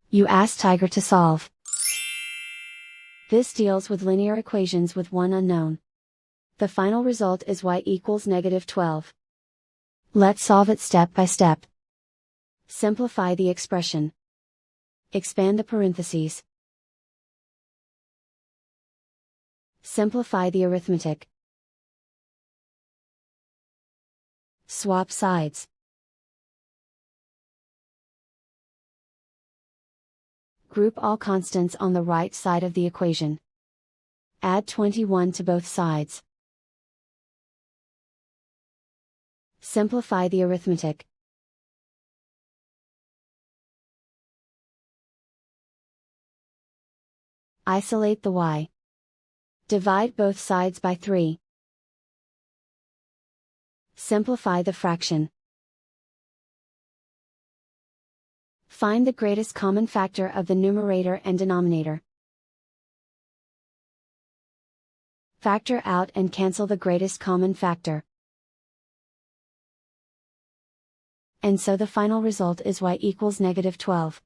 You ask Tiger to solve. This deals with linear equations with one unknown. The final result is y equals -12. Let's solve it step by step. Simplify the expression. Expand the parentheses. Simplify the arithmetic. Swap sides. Group all constants on the right side of the equation. Add 21 to both sides. Simplify the arithmetic. Isolate the y. Divide both sides by 3. Simplify the fraction. Find the greatest common factor of the numerator and denominator. Factor out and cancel the greatest common factor. And so the final result is y equals -12.